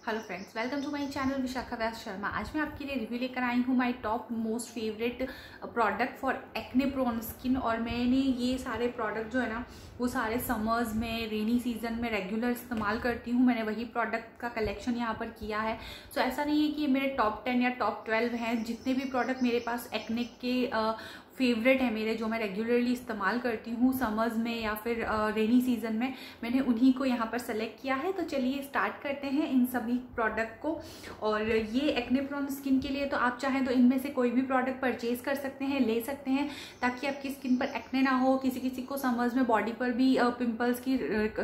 Hello friends, welcome to my channel Vishakha Vyas Sharma. आज मैं आपके लिए रिव्यू लेकर आई हूँ my top most favourite product for acne prone skin. और मैंने ये सारे प्रोडक्ट जो है ना वो सारे समर्स में, रेनी सीजन में रेगुलर इस्तेमाल करती हूँ। मैंने वही प्रोडक्ट का कलेक्शन यहाँ पर किया है। सो ऐसा नहीं है कि ये मेरे टॉप 10 या टॉप 12 हैं। जितने भी प्रोडक्ट मेरे पास एक्ने के फेवरेट है मेरे, जो मैं रेगुलरली इस्तेमाल करती हूँ समर्स में या फिर रेनी सीजन में, मैंने उन्हीं को यहाँ पर सेलेक्ट किया है। तो चलिए स्टार्ट करते हैं इन सभी प्रोडक्ट को। और ये एक्ने प्रोन स्किन के लिए तो आप चाहें तो इनमें से कोई भी प्रोडक्ट परचेज कर सकते हैं, ले सकते हैं, ताकि आपकी स्किन पर एक्ने ना हो। किसी किसी को समर्स में बॉडी पर भी पिंपल्स की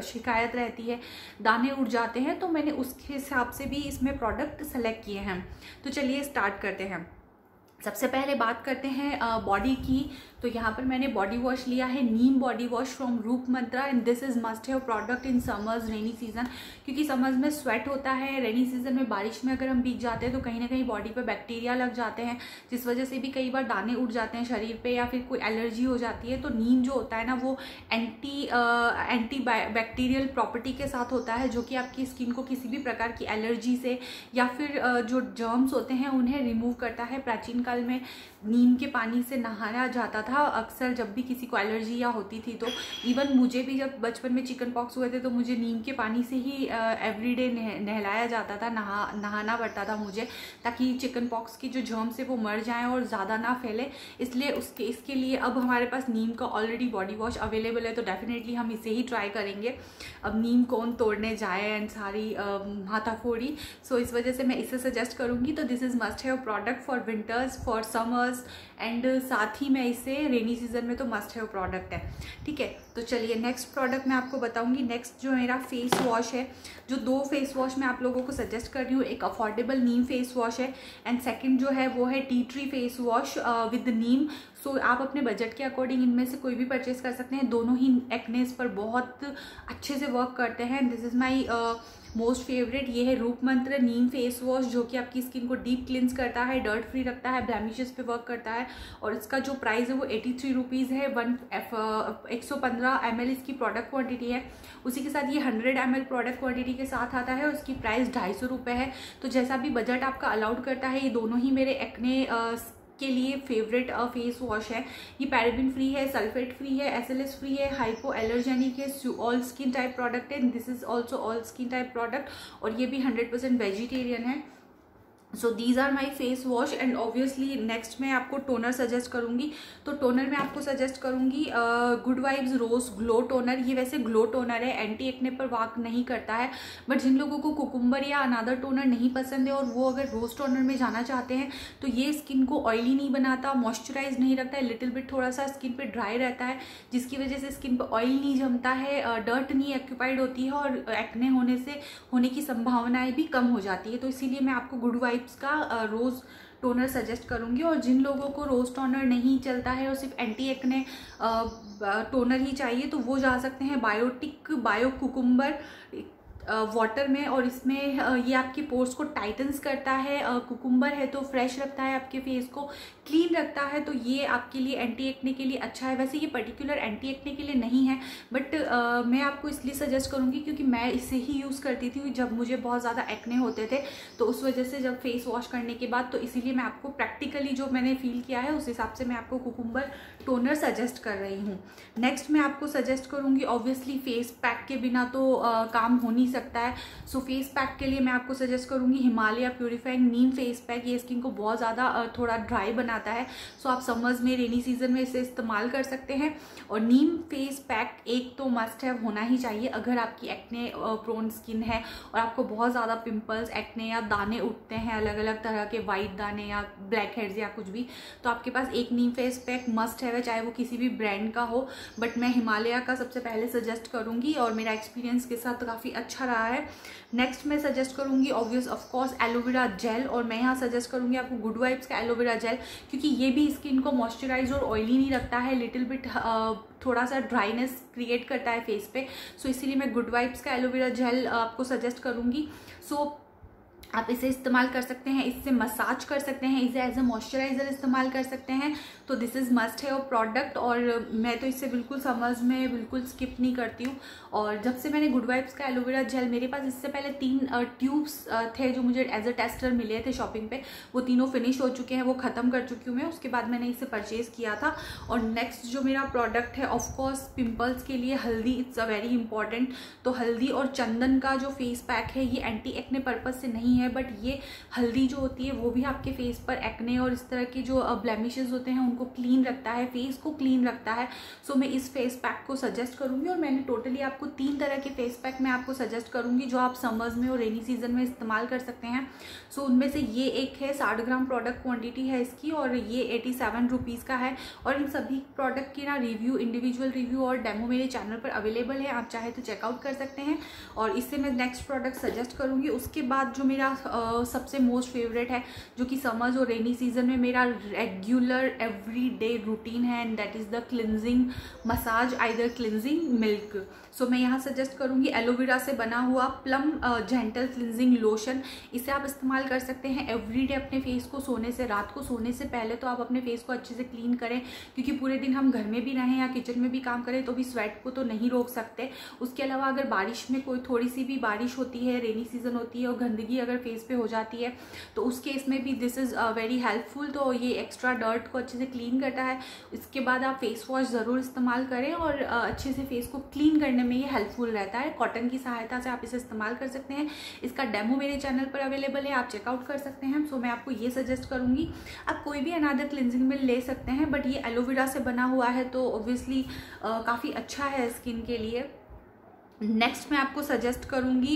शिकायत रहती है, दाने उड़ जाते हैं, तो मैंने उसके हिसाब से भी इसमें प्रोडक्ट सेलेक्ट किए हैं। तो चलिए स्टार्ट करते हैं। सबसे पहले बात करते हैं बॉडी की। तो यहाँ पर मैंने बॉडी वॉश लिया है, नीम body wash from Roop Mantra, and this is must have product in summers rainy season. क्योंकि समर्स में स्वेट होता है, रेनी सीजन में बारिश में अगर हम भीग जाते हैं तो कहीं ना कहीं बॉडी पर बैक्टीरिया लग जाते हैं, जिस वजह से भी कई बार दाने उड़ जाते हैं शरीर पे, या फिर कोई एलर्जी हो जाती है। तो नीम जो होता है ना वो एंटी बैक्टीरियल प्रॉपर्टी के साथ होता है, जो कि आपकी स्किन को किसी भी प्रकार की एलर्जी से या फिर जो जर्म्स होते हैं उन्हें रिमूव करता है। प्राचीन काल में नीम के पानी से नहाया जाता था अक्सर, जब भी किसी को एलर्जी या होती थी। तो इवन मुझे भी जब बचपन में चिकन पॉक्स हुए थे तो मुझे नीम के पानी से ही एवरीडे नहलाया जाता था, नहाना पड़ता था मुझे, ताकि चिकन पॉक्स की जो जर्म्स है वो मर जाएं और ज़्यादा ना फैले। इसलिए इसके लिए अब हमारे पास नीम का ऑलरेडी बॉडी वॉश अवेलेबल है, तो डेफिनेटली हम इसे ही ट्राई करेंगे। अब नीम कौन तोड़ने जाए एंड सारी हाथाफोड़ी। सो इस वजह से मैं इसे सजेस्ट करूँगी। तो this is must have product for winters, for summers, and साथ ही मैं इसे रेनी सीजन में तो मस्ट हैव प्रोडक्ट है। ठीक है, तो चलिए नेक्स्ट प्रोडक्ट मैं आपको बताऊंगी। नेक्स्ट जो मेरा फेस वॉश है, जो 2 फेस वॉश मैं आप लोगों को सजेस्ट कर रही हूँ, एक अफोर्डेबल नीम फेस वॉश है, एंड सेकंड जो है वो है tea tree face wash with neem. So आप अपने बजट के अकॉर्डिंग इनमें से कोई भी परचेज कर सकते हैं। दोनों ही एक्नेस पर बहुत अच्छे से वर्क करते हैं। This is my most favourite. ये है रूप मंत्र नीम फेस वॉश, जो कि आपकी स्किन को डीप क्लिन्स करता है, डर्ट फ्री रखता है, ब्लैमिशेस पे वर्क करता है। और इसका जो प्राइस है वो 83 रुपीज़ है। 115 ml इसकी प्रोडक्ट क्वांटिटी है। उसी के साथ ये 100 ml प्रोडक्ट क्वांटिटी के साथ आता है, उसकी प्राइस 250 रुपये है। तो जैसा भी बजट आपका अलाउड करता है, ये दोनों ही मेरे एक्ने के लिए फेवरेट फेस वॉश है। ये पैराबिन फ्री है, सल्फेट फ्री है, SLS फ्री है, हाइपो एलर्जेनिक है, ऑल स्किन टाइप प्रोडक्ट है। This is also all skin type product, और ये भी 100% वेजिटेरियन है। So these are my face wash. And obviously next मैं आपको टोनर सजेस्ट करूंगी। तो टोनर में आपको सजेस्ट करूंगी गुड वाइब्स रोज ग्लो टोनर। ये वैसे ग्लो टोनर है, एंटी एक्ने पर वर्क नहीं करता है, बट जिन लोगों को कुकुम्बर या अनादर टोनर नहीं पसंद है और वो अगर रोज टोनर में जाना चाहते हैं, तो ये स्किन को ऑयली नहीं बनाता, मॉइस्चराइज नहीं रखता है, लिटिल बिट थोड़ा सा स्किन पे ड्राई रहता है, जिसकी वजह से स्किन पर ऑयल नहीं जमता है, डर्ट नहीं एक्यूपाइड होती है, और एक्ने होने की संभावनाएं भी कम हो जाती है। तो इसीलिए मैं आपको गुड वाइब्स का रोज टोनर सजेस्ट करूंगी। और जिन लोगों को रोज टोनर नहीं चलता है और सिर्फ एंटी एक्ने टोनर ही चाहिए, तो वो जा सकते हैं बायोटिक बायो कुकुम्बर वाटर में। और इसमें ये आपके पोर्स को टाइटन्स करता है। कुकुम्बर है तो फ्रेश रखता है, आपके फेस को क्लीन रखता है, तो ये आपके लिए एंटी एक्ने के लिए अच्छा है। वैसे ये पर्टिकुलर एंटी एक्ने के लिए नहीं है, बट मैं आपको इसलिए सजेस्ट करूँगी क्योंकि मैं इसे ही यूज़ करती थी जब मुझे बहुत ज़्यादा एक्ने होते थे। तो उस वजह से जब फेस वॉश करने के बाद, तो इसीलिए मैं आपको प्रैक्टिकली जो मैंने फील किया है उस हिसाब से मैं आपको कुकुम्बर टोनर सजेस्ट कर रही हूँ। नेक्स्ट मैं आपको सजेस्ट करूँगी, ऑब्वियसली फेस पैक के बिना तो काम हो नहीं सकता है। सो फेस पैक के लिए मैं आपको सजेस्ट करूंगी हिमालय प्यूरिफाइंग नीम फेस पैक। ये स्किन को बहुत ज़्यादा थोड़ा ड्राई बनाता है, सो आप समर्स में, रेनी सीजन में इसे इस्तेमाल कर सकते हैं। और नीम फेस पैक एक तो मस्ट हैव होना ही चाहिए अगर आपकी एक्ने प्रोन स्किन है और आपको बहुत ज़्यादा पिंपल्स, एक्ने या दाने उठते हैं, अलग अलग तरह के वाइट दाने या ब्लैक हेड्स या कुछ भी, तो आपके पास एक नीम फेस पैक मस्ट है, चाहे वो किसी भी ब्रांड का हो। बट मैं हिमालय का सबसे पहले सजेस्ट करूंगी और मेरा एक्सपीरियंस के साथ काफ़ी अच्छा रहा है। नेक्स्ट मैं सजेस्ट करूंगी ऑब्वियस ऑफकोर्स एलोवेरा जेल, और मैं यहाँ सजेस्ट करूंगी आपको गुड वाइब्स का एलोवेरा जेल, क्योंकि ये भी स्किन को मॉइस्चराइज और ऑयली नहीं रखता है, लिटिल बिट थोड़ा सा ड्राइनेस क्रिएट करता है फेस पे। सो इसीलिए मैं गुड वाइब्स का एलोवेरा जेल आपको सजेस्ट करूंगी। सो आप इसे इस्तेमाल कर सकते हैं, इससे मसाज कर सकते हैं, इसे एज अ मॉइस्चराइज़र इस्तेमाल कर सकते हैं। तो दिस इज़ मस्ट है प्रोडक्ट, और मैं तो इससे बिल्कुल समर्स में बिल्कुल स्किप नहीं करती हूँ। और जब से मैंने गुड वाइब्स का एलोवेरा जेल, मेरे पास इससे पहले 3 ट्यूब्स थे जो मुझे एज अ टेस्टर मिले थे शॉपिंग पे, वो तीनों फिनिश हो चुके हैं, वो ख़त्म कर चुकी हूँ मैं। उसके बाद मैंने इसे परचेज़ किया था। और नेक्स्ट जो मेरा प्रोडक्ट है, ऑफकोर्स पिम्पल्स के लिए हल्दी, इट्स अ वेरी इंपॉर्टेंट। तो हल्दी और चंदन का जो फेस पैक है, ये एंटी एक्ने पर्पज़ से नहीं है, बट ये हल्दी जो होती है वो भी आपके फेस पर एक्ने और इस तरह के जो ब्लेमिशेस होते हैं उनको क्लीन रखता है, फेस को क्लीन रखता है। सो मैं इस फेस पैक को सजेस्ट करूंगी, और मैंने टोटली आपको 3 तरह के फेस पैक मैं आपको सजेस्ट करूंगी जो आप समर्स में और रेनी सीजन में इस्तेमाल कर सकते हैं। सो उनमें से ये एक है, 60 ग्राम प्रोडक्ट क्वांटिटी है इसकी, और ये 87 रुपीज़ का है। और इन सभी प्रोडक्ट की ना रिव्यू, इंडिविजुअल रिव्यू और डेमो मेरे चैनल पर अवेलेबल है, आप चाहे तो चेकआउट कर सकते हैं। और इससे मैं नेक्स्ट प्रोडक्ट सजेस्ट करूंगी। उसके बाद जो मेरा सबसे मोस्ट फेवरेट है, जो कि समर्स और रेनी सीजन में मेरा रेगुलर एवरीडे रूटीन है, and that is the cleansing massage, either cleansing milk. So मैं यहाँ सजेस्ट करूँगी एलोवेरा से बना हुआ प्लम जेंटल क्लिनजिंग लोशन। इसे आप इस्तेमाल कर सकते हैं एवरीडे अपने फेस को सोने से, रात को सोने से पहले तो आप अपने फेस को अच्छे से क्लीन करें, क्योंकि पूरे दिन हम घर में भी रहें या किचन में भी काम करें तो भी स्वेट को तो नहीं रोक सकते। उसके अलावा अगर बारिश में कोई थोड़ी सी भी बारिश होती है, रेनी सीजन होती है और गंदगी अगर फेस पे हो जाती है, तो उस केस में भी दिस इज़ वेरी हेल्पफुल। तो ये एक्स्ट्रा डर्ट को अच्छे से क्लीन करता है। इसके बाद आप फेस वॉश ज़रूर इस्तेमाल करें, और अच्छे से फेस को क्लीन करने में ये हेल्पफुल रहता है। कॉटन की सहायता से आप इसे इस्तेमाल कर सकते हैं। इसका डेमो मेरे चैनल पर अवेलेबल है, आप चेकआउट कर सकते हैं। सो मैं आपको ये सजेस्ट करूँगी, आप कोई भी अनदर क्लिनजिंग मिल ले सकते हैं, बट ये एलोवेरा से बना हुआ है तो ऑब्वियसली काफ़ी अच्छा है स्किन के लिए। नेक्स्ट मैं आपको सजेस्ट करूंगी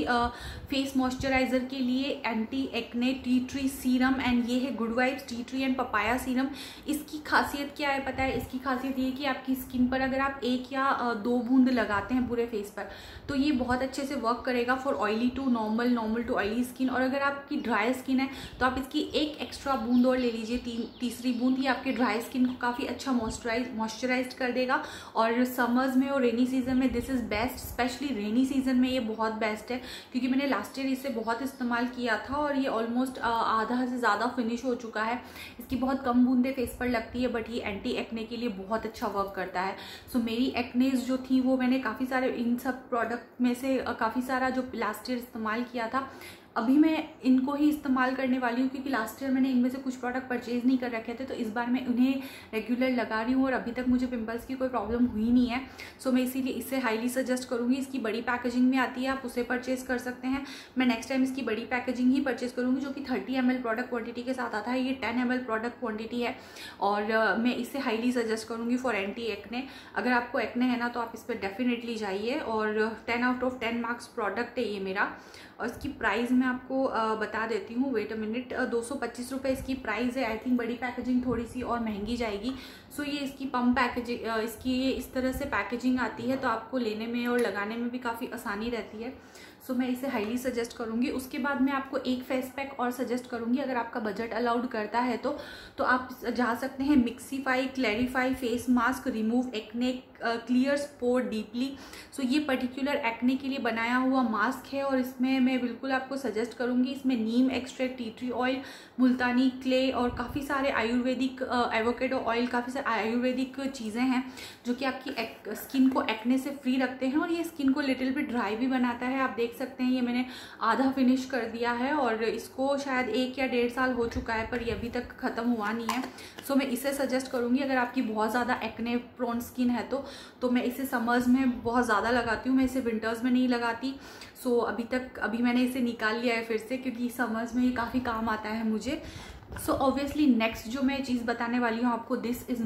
फेस मॉइस्चराइज़र के लिए anti acne tea tree serum, and ये है good vibes tea tree and papaya serum. इसकी खासियत क्या है पता है? इसकी खासियत ये है कि आपकी स्किन पर अगर आप 1 या 2 बूंद लगाते हैं पूरे फेस पर, तो ये बहुत अच्छे से वर्क करेगा for oily to normal, normal to oily skin. और अगर आपकी ड्राई स्किन है तो आप इसकी 1 एक्स्ट्रा बूंद और ले लीजिए, तीसरी बूंद, ये आपके ड्राई स्किन को काफ़ी अच्छा मॉइस्चराइज कर देगा। और समर्स में और रेनी सीजन में this is best, specially rainy season में ये बहुत बेस्ट है, क्योंकि मैंने लास्ट ईयर इसे बहुत इस्तेमाल किया था और ये ऑलमोस्ट आधा से ज़्यादा फिनिश हो चुका है। इसकी बहुत कम बूंदे फेस पर लगती है, बट ये एंटी एक्ने के लिए बहुत अच्छा वर्क करता है। सो मेरी एक्नेज जो थी वो मैंने काफ़ी सारे इन सब प्रोडक्ट में से काफ़ी सारा जो लास्ट ईयर इस्तेमाल किया था, अभी मैं इनको ही इस्तेमाल करने वाली हूँ, क्योंकि लास्ट ईयर मैंने इनमें से कुछ प्रोडक्ट परचेज नहीं कर रखे थे, तो इस बार मैं उन्हें रेगुलर लगा रही हूँ और अभी तक मुझे पिंपल्स की कोई प्रॉब्लम हुई नहीं है। सो मैं इसीलिए इसे हाईली सजेस्ट करूँगी। इसकी बड़ी पैकेजिंग में आती है, आप उसे परचेज कर सकते हैं। मैं नेक्स्ट टाइम इसकी बड़ी पैकेजिंग ही परचेज करूँगी, जो कि 30 ml प्रोडक्ट क्वान्टिटी के साथ आता है। ये 10 ml प्रोडक्ट क्वान्टिटी है, और मैं इसे हाईली सजेस्ट करूँगी फॉर एंटी एक्ने। अगर आपको एक्ने है ना, तो आप इस पर डेफिनेटली जाइए, और 10 out of 10 मार्क्स प्रोडक्ट है ये मेरा। और इसकी प्राइस मैं आपको बता देती हूँ, वेट अ मिनट, 225 रुपये इसकी प्राइस है। आई थिंक बड़ी पैकेजिंग थोड़ी सी और महंगी जाएगी। सो ये इसकी पम्प पैकेजिंग, इसकी ये इस तरह से पैकेजिंग आती है, तो आपको लेने में और लगाने में भी काफ़ी आसानी रहती है। सो मैं इसे हाईली सजेस्ट करूँगी। उसके बाद मैं आपको एक फेस पैक और सजेस्ट करूँगी, अगर आपका बजट अलाउड करता है तो आप जा सकते हैं Mixify clarify face mask remove acne clear स्पोर डीपली। सो ये पर्टिकुलर एक्ने के लिए बनाया हुआ मास्क है, और इसमें मैं बिल्कुल आपको सजेस्ट करूँगी, इसमें नीम एक्सट्रैक्ट, टी ट्री ऑयल, मुल्तानी क्ले और काफ़ी सारे आयुर्वेदिक एवोकेडो ऑयल, काफ़ी सारे आयुर्वेदिक चीज़ें हैं जो कि आपकी स्किन को एक्ने से फ्री रखते हैं, और ये स्किन को लिटिल बिट ड्राई भी बनाता है। आप देख सकते हैं ये मैंने आधा फिनिश कर दिया है, और इसको शायद 1 या 1.5 साल हो चुका है, पर ये अभी तक ख़त्म हुआ नहीं है। सो मैं इसे सजेस्ट करूँगी अगर आपकी बहुत ज़्यादा एक्ने प्रोन स्किन है तो मैं इसे समर्स में बहुत ज़्यादा लगाती हूँ, मैं इसे विंटर्स में नहीं लगाती। सो अभी मैंने इसे निकाल लिया है फिर से, क्योंकि समर्स में ये काफ़ी काम आता है मुझे। सो ऑब्वियसली नेक्स्ट जो मैं चीज़ बताने वाली हूँ आपको, दिस इज़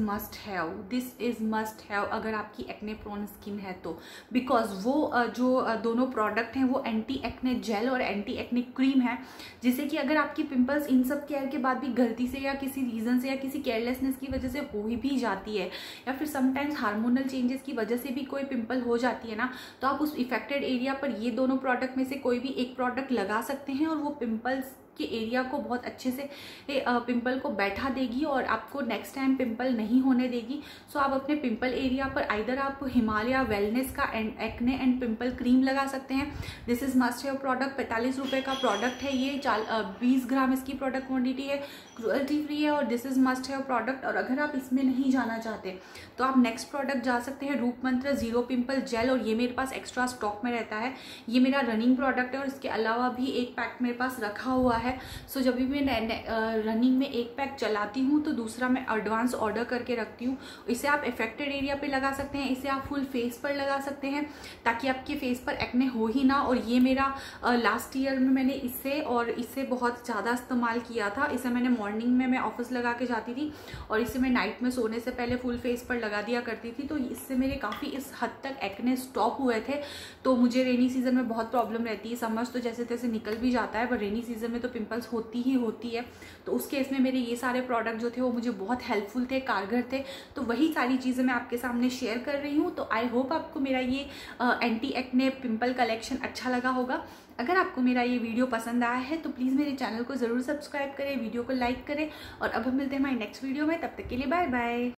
मस्ट हैव अगर आपकी एक्ने प्रोन स्किन है तो, बिकॉज वो जो दोनों प्रोडक्ट हैं वो एंटी एक्ने जेल और एंटी एक्ने क्रीम है, जिससे कि अगर आपकी पिंपल्स इन सब केयर के बाद भी गलती से या किसी रीज़न से या किसी केयरलेसनेस की वजह से हो भी जाती है, या फिर समटाइम्स हार्मोनल चेंजेस की वजह से भी कोई पिंपल हो जाती है ना, तो आप उस इफेक्टेड एरिया पर ये दोनों प्रोडक्ट में से कोई भी एक प्रोडक्ट लगा सकते हैं, और वो पिंपल्स आपके एरिया को बहुत अच्छे से पिंपल को बैठा देगी और आपको नेक्स्ट टाइम पिंपल नहीं होने देगी। सो आप अपने पिंपल एरिया पर आइदर आप हिमालय वेलनेस का एक्ने एंड पिंपल क्रीम लगा सकते हैं। This is must have product, 45 रुपये का प्रोडक्ट है ये, 20 ग्राम इसकी प्रोडक्ट क्वांटिटी है, क्रुएल्टी फ्री है और this is must have product. और अगर आप इसमें नहीं जाना चाहते तो आप नेक्स्ट प्रोडक्ट जा सकते हैं, रूप मंत्र जीरो पिंपल जेल, और ये मेरे पास एक्स्ट्रा स्टॉक में रहता है। ये मेरा रनिंग प्रोडक्ट है और इसके अलावा भी एक पैक मेरे पास रखा हुआ है। सो जब भी मैं रनिंग में एक पैक चलाती हूँ तो दूसरा मैं एडवांस ऑर्डर करके रखती हूँ। इसे आप इफेक्टेड एरिया पे लगा सकते हैं, इसे आप फुल फेस पर लगा सकते हैं ताकि आपके फेस पर एक्ने हो ही ना। और ये मेरा लास्ट ईयर में मैंने इससे बहुत ज़्यादा इस्तेमाल किया था। इसे मैंने मॉर्निंग में मैं ऑफिस लगा के जाती थी और इसे मैं नाइट में सोने से पहले फुल फेस पर लगा दिया करती थी। तो इससे मेरे काफ़ी इस हद तक एक्ने स्टॉप हुए थे। तो मुझे रेनी सीजन में बहुत प्रॉब्लम रहती है, समर्स तो जैसे तैसे निकल भी जाता है, पर रेनी सीजन में तो पिंपल्स होती ही होती है। तो उस केस में मेरे ये सारे प्रोडक्ट जो थे वो मुझे बहुत हेल्पफुल थे, कारगर थे। तो वही सारी चीज़ें मैं आपके सामने शेयर कर रही हूँ। तो आई होप आपको मेरा ये एंटी एक्ने पिंपल कलेक्शन अच्छा लगा होगा। अगर आपको मेरा ये वीडियो पसंद आया है तो प्लीज़ मेरे चैनल को ज़रूर सब्सक्राइब करें, वीडियो को लाइक करें और अब हम मिलते हैं हमारे नेक्स्ट वीडियो में। तब तक के लिए बाय बाय।